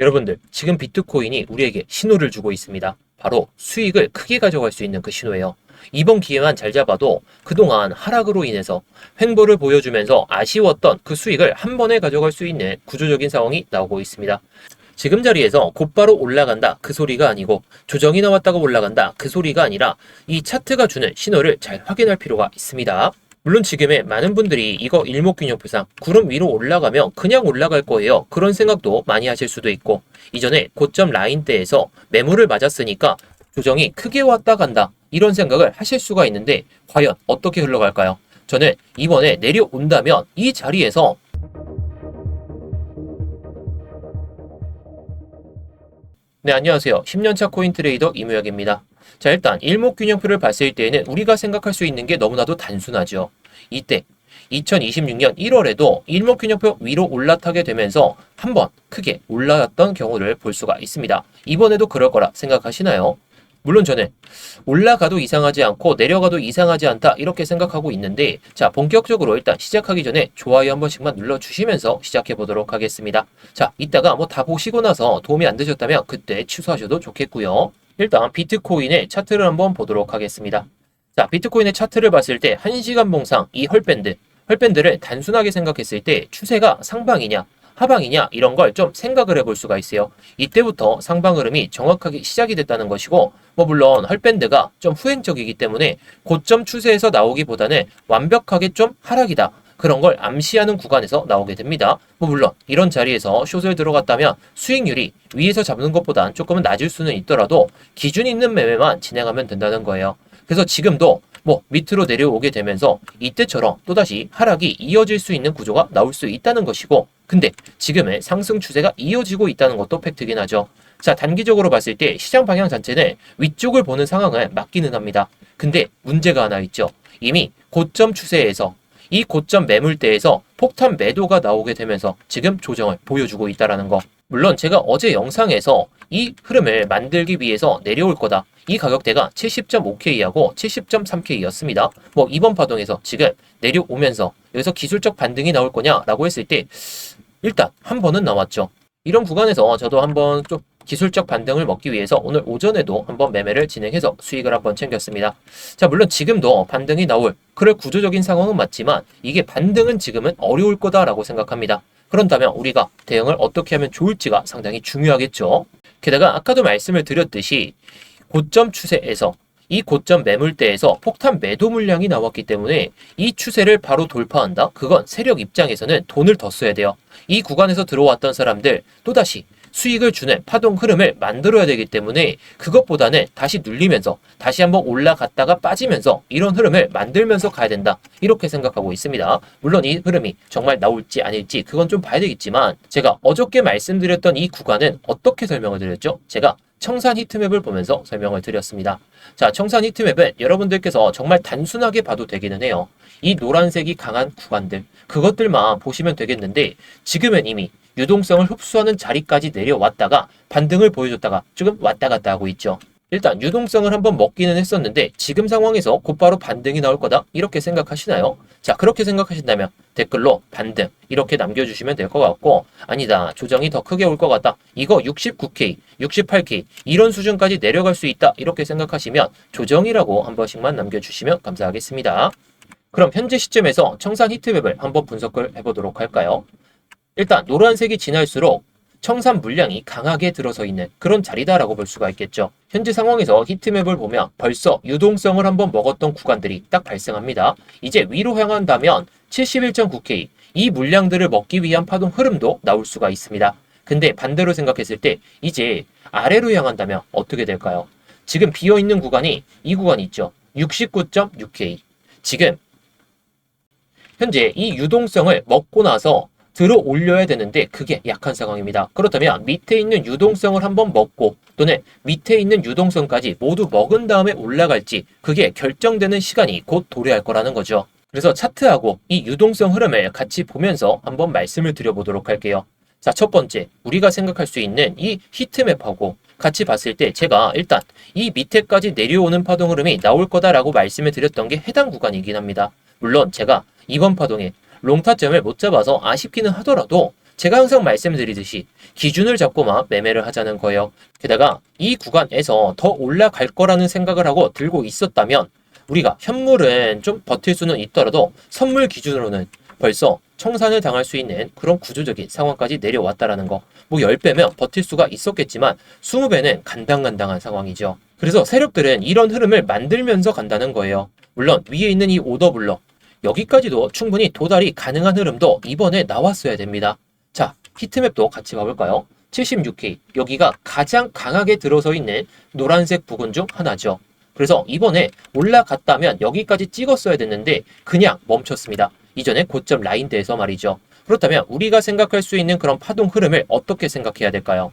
여러분들, 지금 비트코인이 우리에게 신호를 주고 있습니다. 바로 수익을 크게 가져갈 수 있는 그 신호예요. 이번 기회만 잘 잡아도 그동안 하락으로 인해서 횡보를 보여주면서 아쉬웠던 그 수익을 한 번에 가져갈 수 있는 구조적인 상황이 나오고 있습니다. 지금 자리에서 곧바로 올라간다 그 소리가 아니고 조정이 나왔다고 올라간다 그 소리가 아니라 이 차트가 주는 신호를 잘 확인할 필요가 있습니다. 물론 지금의 많은 분들이 이거 일목균형표상 구름 위로 올라가면 그냥 올라갈 거예요. 그런 생각도 많이 하실 수도 있고, 이전에 고점 라인대에서 매물을 맞았으니까 조정이 크게 왔다 간다 이런 생각을 하실 수가 있는데, 과연 어떻게 흘러갈까요? 저는 이번에 내려온다면 이 자리에서 네, 안녕하세요. 10년차 코인 트레이더 이무혁입니다. 자, 일단 일목균형표를 봤을 때에는 우리가 생각할 수 있는 게 너무나도 단순하죠. 이때 2026년 1월에도 일목균형표 위로 올라타게 되면서 한번 크게 올라왔던 경우를 볼 수가 있습니다. 이번에도 그럴 거라 생각하시나요? 물론 저는 올라가도 이상하지 않고 내려가도 이상하지 않다 이렇게 생각하고 있는데, 자, 본격적으로 일단 시작하기 전에 좋아요 한 번씩만 눌러주시면서 시작해 보도록 하겠습니다. 자, 이따가 뭐 다 보시고 나서 도움이 안 되셨다면 그때 취소하셔도 좋겠고요. 일단 비트코인의 차트를 한번 보도록 하겠습니다. 자, 비트코인의 차트를 봤을 때 1시간 봉상 이 헐밴드를 단순하게 생각했을 때 추세가 상방이냐 하방이냐 이런 걸 좀 생각을 해볼 수가 있어요. 이때부터 상방 흐름이 정확하게 시작이 됐다는 것이고, 뭐 물론 헐밴드가 좀 후행적이기 때문에 고점 추세에서 나오기보다는 완벽하게 좀 하락이다 그런 걸 암시하는 구간에서 나오게 됩니다. 뭐 물론 이런 자리에서 숏을 들어갔다면 수익률이 위에서 잡는 것보단 조금은 낮을 수는 있더라도 기준 있는 매매만 진행하면 된다는 거예요. 그래서 지금도 뭐 밑으로 내려오게 되면서 이때처럼 또다시 하락이 이어질 수 있는 구조가 나올 수 있다는 것이고, 근데 지금의 상승 추세가 이어지고 있다는 것도 팩트긴 하죠. 자, 단기적으로 봤을 때 시장 방향 자체는 위쪽을 보는 상황을 맞기는 합니다. 근데 문제가 하나 있죠. 이미 고점 추세에서 이 고점 매물대에서 폭탄 매도가 나오게 되면서 지금 조정을 보여주고 있다는 거. 물론 제가 어제 영상에서 이 흐름을 만들기 위해서 내려올 거다, 이 가격대가 70.5K하고 70.3K였습니다. 뭐 이번 파동에서 지금 내려오면서 여기서 기술적 반등이 나올 거냐라고 했을 때 일단 한 번은 나왔죠. 이런 구간에서 저도 한번 좀 기술적 반등을 먹기 위해서 오늘 오전에도 한번 매매를 진행해서 수익을 한번 챙겼습니다. 자, 물론 지금도 반등이 나올 그럴 구조적인 상황은 맞지만 이게 반등은 지금은 어려울 거다라고 생각합니다. 그런다면 우리가 대응을 어떻게 하면 좋을지가 상당히 중요하겠죠. 게다가 아까도 말씀을 드렸듯이 고점 추세에서 이 고점 매물대에서 폭탄 매도 물량이 나왔기 때문에 이 추세를 바로 돌파한다? 그건 세력 입장에서는 돈을 더 써야 돼요. 이 구간에서 들어왔던 사람들 또다시 수익을 주는 파동 흐름을 만들어야 되기 때문에 그것보다는 다시 눌리면서 다시 한번 올라갔다가 빠지면서 이런 흐름을 만들면서 가야 된다, 이렇게 생각하고 있습니다. 물론 이 흐름이 정말 나올지 아닐지 그건 좀 봐야 되겠지만, 제가 어저께 말씀드렸던 이 구간은 어떻게 설명을 드렸죠? 제가 청산 히트맵을 보면서 설명을 드렸습니다. 자, 청산 히트맵은 여러분들께서 정말 단순하게 봐도 되기는 해요. 이 노란색이 강한 구간들, 그것들만 보시면 되겠는데, 지금은 이미 유동성을 흡수하는 자리까지 내려왔다가 반등을 보여줬다가 지금 왔다 갔다 하고 있죠. 일단 유동성을 한번 먹기는 했었는데 지금 상황에서 곧바로 반등이 나올 거다 이렇게 생각하시나요? 자, 그렇게 생각하신다면 댓글로 반등 이렇게 남겨주시면 될 것 같고, 아니다, 조정이 더 크게 올 것 같다, 이거 69K, 68K 이런 수준까지 내려갈 수 있다 이렇게 생각하시면 조정이라고 한 번씩만 남겨주시면 감사하겠습니다. 그럼 현재 시점에서 청산 히트맵을 한번 분석을 해보도록 할까요? 일단 노란색이 지날수록 청산 물량이 강하게 들어서 있는 그런 자리다라고 볼 수가 있겠죠. 현재 상황에서 히트맵을 보면 벌써 유동성을 한번 먹었던 구간들이 딱 발생합니다. 이제 위로 향한다면 71.9K 이 물량들을 먹기 위한 파동 흐름도 나올 수가 있습니다. 근데 반대로 생각했을 때 이제 아래로 향한다면 어떻게 될까요? 지금 비어있는 구간이 이 구간이 있죠. 69.6K. 지금 현재 이 유동성을 먹고 나서 들어 올려야 되는데 그게 약한 상황입니다. 그렇다면 밑에 있는 유동성을 한번 먹고 또는 밑에 있는 유동성까지 모두 먹은 다음에 올라갈지 그게 결정되는 시간이 곧 도래할 거라는 거죠. 그래서 차트하고 이 유동성 흐름을 같이 보면서 한번 말씀을 드려보도록 할게요. 자, 첫 번째 우리가 생각할 수 있는 이 히트맵하고 같이 봤을 때 제가 일단 이 밑에까지 내려오는 파동 흐름이 나올 거다라고 말씀을 드렸던 게 해당 구간이긴 합니다. 물론 제가 이번 파동에 롱타점을 못 잡아서 아쉽기는 하더라도 제가 항상 말씀드리듯이 기준을 잡고만 매매를 하자는 거예요. 게다가 이 구간에서 더 올라갈 거라는 생각을 하고 들고 있었다면 우리가 현물은 좀 버틸 수는 있더라도 선물 기준으로는 벌써 청산을 당할 수 있는 그런 구조적인 상황까지 내려왔다라는 거. 뭐 10배면 버틸 수가 있었겠지만 20배는 간당간당한 상황이죠. 그래서 세력들은 이런 흐름을 만들면서 간다는 거예요. 물론 위에 있는 이 오더블럭 여기까지도 충분히 도달이 가능한 흐름도 이번에 나왔어야 됩니다. 자, 히트맵도 같이 봐볼까요? 76K 여기가 가장 강하게 들어서 있는 노란색 부근 중 하나죠. 그래서 이번에 올라갔다면 여기까지 찍었어야 됐는데 그냥 멈췄습니다. 이전에 고점 라인대에서 말이죠. 그렇다면 우리가 생각할 수 있는 그런 파동 흐름을 어떻게 생각해야 될까요?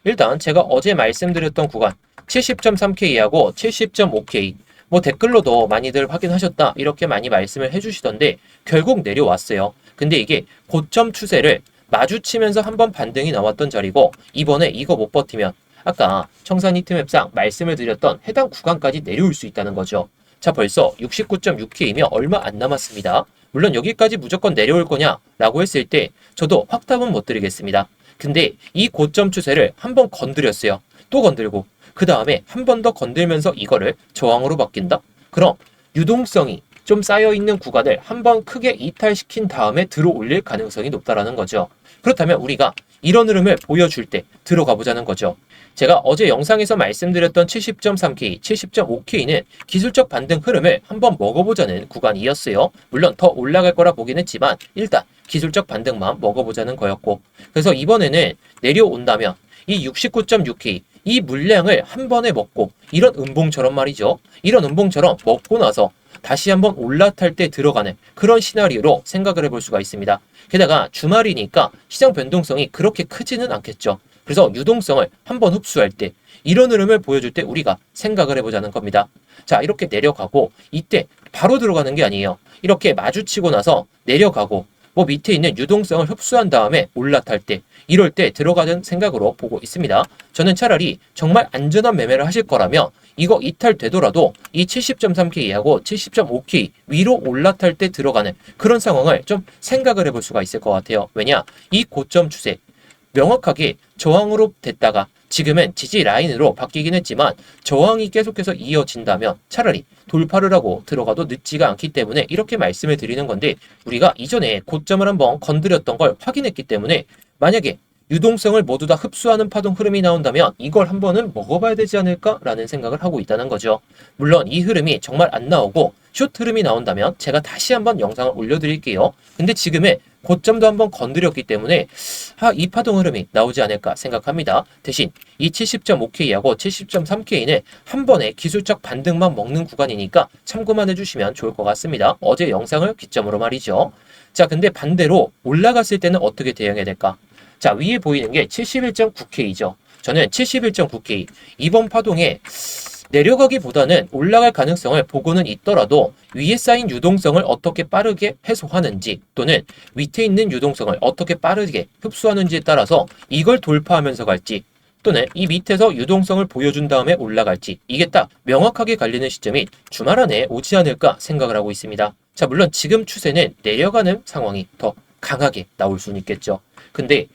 일단 제가 어제 말씀드렸던 구간 70.3K하고 70.5K 뭐 댓글로도 많이들 확인하셨다 이렇게 많이 말씀을 해주시던데 결국 내려왔어요. 근데 이게 고점 추세를 마주치면서 한번 반등이 나왔던 자리고 이번에 이거 못 버티면 아까 청산 히트맵상 말씀을 드렸던 해당 구간까지 내려올 수 있다는 거죠. 자, 벌써 69.6K이면 얼마 안 남았습니다. 물론 여기까지 무조건 내려올 거냐라고 했을 때 저도 확답은 못 드리겠습니다. 근데 이 고점 추세를 한번 건드렸어요. 또 건들고 그 다음에 한 번 더 건들면서 이거를 저항으로 바뀐다? 그럼 유동성이 좀 쌓여있는 구간을 한번 크게 이탈시킨 다음에 들어 올릴 가능성이 높다라는 거죠. 그렇다면 우리가 이런 흐름을 보여줄 때 들어가 보자는 거죠. 제가 어제 영상에서 말씀드렸던 70.3K, 70.5K는 기술적 반등 흐름을 한번 먹어보자는 구간이었어요. 물론 더 올라갈 거라 보긴 했지만 일단 기술적 반등만 먹어보자는 거였고 그래서 이번에는 내려온다면 이 69.6K 이 물량을 한 번에 먹고 이런 음봉처럼 말이죠. 이런 음봉처럼 먹고 나서 다시 한번 올라탈 때 들어가는 그런 시나리오로 생각을 해볼 수가 있습니다. 게다가 주말이니까 시장 변동성이 그렇게 크지는 않겠죠. 그래서 유동성을 한번 흡수할 때 이런 흐름을 보여줄 때 우리가 생각을 해보자는 겁니다. 자, 이렇게 내려가고 이때 바로 들어가는 게 아니에요. 이렇게 마주치고 나서 내려가고 뭐 밑에 있는 유동성을 흡수한 다음에 올라탈 때 이럴 때 들어가는 생각으로 보고 있습니다. 저는 차라리 정말 안전한 매매를 하실 거라면 이거 이탈되더라도 이 70.3K하고 70.5K 위로 올라탈 때 들어가는 그런 상황을 좀 생각을 해볼 수가 있을 것 같아요. 왜냐? 이 고점 추세 명확하게 저항으로 됐다가 지금은 지지 라인으로 바뀌긴 했지만 저항이 계속해서 이어진다면 차라리 돌파를 하고 들어가도 늦지가 않기 때문에 이렇게 말씀을 드리는 건데 우리가 이전에 고점을 한번 건드렸던 걸 확인했기 때문에 만약에 유동성을 모두 다 흡수하는 파동 흐름이 나온다면 이걸 한번은 먹어봐야 되지 않을까라는 생각을 하고 있다는 거죠. 물론 이 흐름이 정말 안 나오고 숏 흐름이 나온다면 제가 다시 한번 영상을 올려드릴게요. 근데 지금은 고점도 한번 건드렸기 때문에 이 파동 흐름이 나오지 않을까 생각합니다. 대신 이 70.5K하고 70.3K는 한 번에 기술적 반등만 먹는 구간이니까 참고만 해주시면 좋을 것 같습니다. 어제 영상을 기점으로 말이죠. 자, 근데 반대로 올라갔을 때는 어떻게 대응해야 될까? 자, 위에 보이는 게 71.9K죠. 저는 71.9K 이번 파동에 내려가기보다는 올라갈 가능성을 보고는 있더라도 위에 쌓인 유동성을 어떻게 빠르게 해소하는지 또는 밑에 있는 유동성을 어떻게 빠르게 흡수하는지에 따라서 이걸 돌파하면서 갈지 또는 이 밑에서 유동성을 보여준 다음에 올라갈지 이게 딱 명확하게 갈리는 시점이 주말 안에 오지 않을까 생각을 하고 있습니다. 자, 물론 지금 추세는 내려가는 상황이 더 강하게 나올 수는 있겠죠. 근데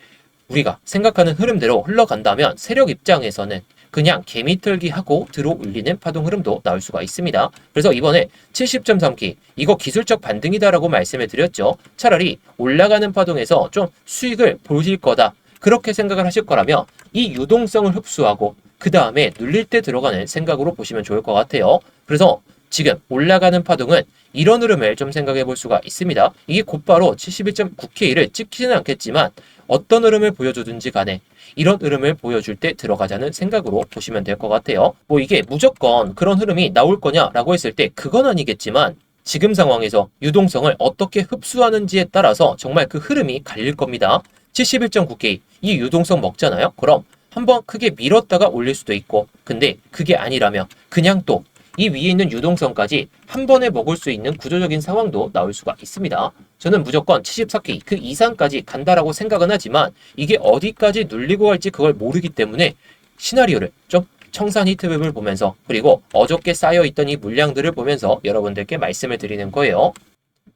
우리가 생각하는 흐름대로 흘러간다면 세력 입장에서는 그냥 개미털기 하고 들어 올리는 파동 흐름도 나올 수가 있습니다. 그래서 이번에 70.3K 이거 기술적 반등이다라고 말씀을 드렸죠. 차라리 올라가는 파동에서 좀 수익을 보실 거다. 그렇게 생각을 하실 거라면 이 유동성을 흡수하고 그 다음에 눌릴 때 들어가는 생각으로 보시면 좋을 것 같아요. 그래서 지금 올라가는 파동은 이런 흐름을 좀 생각해 볼 수가 있습니다. 이게 곧바로 71.9K를 찍히지는 않겠지만 어떤 흐름을 보여주든지 간에 이런 흐름을 보여줄 때 들어가자는 생각으로 보시면 될 것 같아요. 뭐 이게 무조건 그런 흐름이 나올 거냐라고 했을 때 그건 아니겠지만 지금 상황에서 유동성을 어떻게 흡수하는지에 따라서 정말 그 흐름이 갈릴 겁니다. 71.9K 이 유동성 먹잖아요. 그럼 한번 크게 밀었다가 올릴 수도 있고 근데 그게 아니라면 그냥 또 이 위에 있는 유동성까지 한 번에 먹을 수 있는 구조적인 상황도 나올 수가 있습니다. 저는 무조건 74K 그 이상까지 간다라고 생각은 하지만 이게 어디까지 눌리고 갈지 그걸 모르기 때문에 시나리오를 좀 청산 히트맵을 보면서 그리고 어저께 쌓여있던 이 물량들을 보면서 여러분들께 말씀을 드리는 거예요.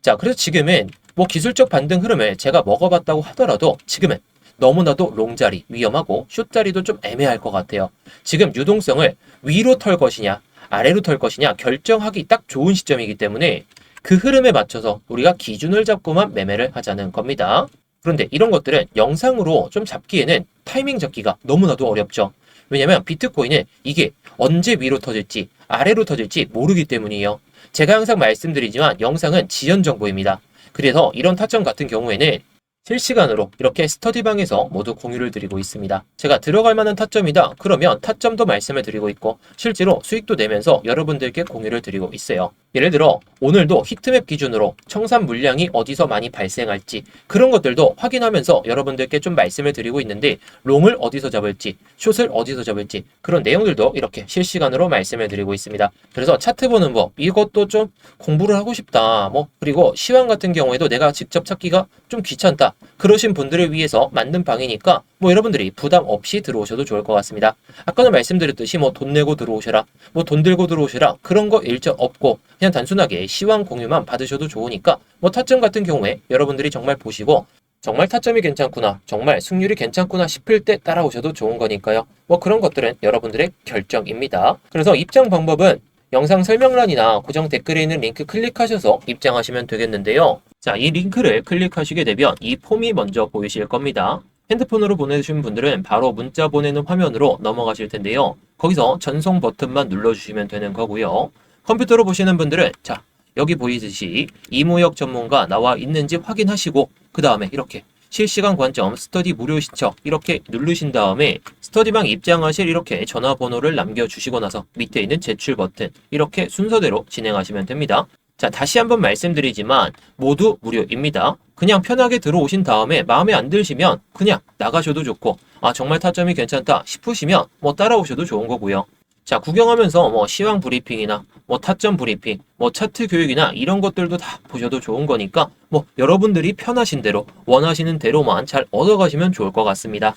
자, 그래서 지금은 뭐 기술적 반등 흐름을 제가 먹어봤다고 하더라도 지금은 너무나도 롱자리 위험하고 숏자리도 좀 애매할 것 같아요. 지금 유동성을 위로 털 것이냐 아래로 털 것이냐 결정하기 딱 좋은 시점이기 때문에 그 흐름에 맞춰서 우리가 기준을 잡고만 매매를 하자는 겁니다. 그런데 이런 것들은 영상으로 좀 잡기에는 타이밍 잡기가 너무나도 어렵죠. 왜냐면 비트코인은 이게 언제 위로 터질지 아래로 터질지 모르기 때문이에요. 제가 항상 말씀드리지만 영상은 지연 정보입니다. 그래서 이런 타점 같은 경우에는 실시간으로 이렇게 스터디방에서 모두 공유를 드리고 있습니다. 제가 들어갈 만한 타점이다. 그러면 타점도 말씀을 드리고 있고 실제로 수익도 내면서 여러분들께 공유를 드리고 있어요. 예를 들어 오늘도 히트맵 기준으로 청산 물량이 어디서 많이 발생할지 그런 것들도 확인하면서 여러분들께 좀 말씀을 드리고 있는데 롱을 어디서 잡을지 숏을 어디서 잡을지 그런 내용들도 이렇게 실시간으로 말씀을 드리고 있습니다. 그래서 차트 보는 법 이것도 좀 공부를 하고 싶다. 그리고 시황 같은 경우에도 내가 직접 찾기가 좀 귀찮다. 그러신 분들을 위해서 만든 방이니까 여러분들이 부담 없이 들어오셔도 좋을 것 같습니다. 아까는 말씀드렸듯이 돈 내고 들어오셔라, 돈 들고 들어오셔라 그런 거 일절 없고 그냥 단순하게 시황 공유만 받으셔도 좋으니까 타점 같은 경우에 여러분들이 정말 보시고 정말 타점이 괜찮구나, 정말 승률이 괜찮구나 싶을 때 따라오셔도 좋은 거니까요. 그런 것들은 여러분들의 결정입니다. 그래서 입장 방법은 영상 설명란이나 고정 댓글에 있는 링크 클릭하셔서 입장하시면 되겠는데요. 자, 이 링크를 클릭하시게 되면 이 폼이 먼저 보이실 겁니다. 핸드폰으로 보내주신 분들은 바로 문자 보내는 화면으로 넘어가실 텐데요. 거기서 전송 버튼만 눌러주시면 되는 거고요. 컴퓨터로 보시는 분들은 자, 여기 보이듯이 이무역 전문가 나와 있는지 확인하시고 그 다음에 이렇게 실시간 관점 스터디 무료 신청 이렇게 누르신 다음에 스터디방 입장하실 이렇게 전화번호를 남겨주시고 나서 밑에 있는 제출 버튼 이렇게 순서대로 진행하시면 됩니다. 자, 다시 한번 말씀드리지만 모두 무료입니다. 그냥 편하게 들어오신 다음에 마음에 안 드시면 그냥 나가셔도 좋고 정말 타점이 괜찮다 싶으시면 따라오셔도 좋은 거고요. 자, 구경하면서 시황 브리핑이나 타점 브리핑, 차트 교육이나 이런 것들도 다 보셔도 좋은 거니까 여러분들이 편하신 대로 원하시는 대로만 잘 얻어가시면 좋을 것 같습니다.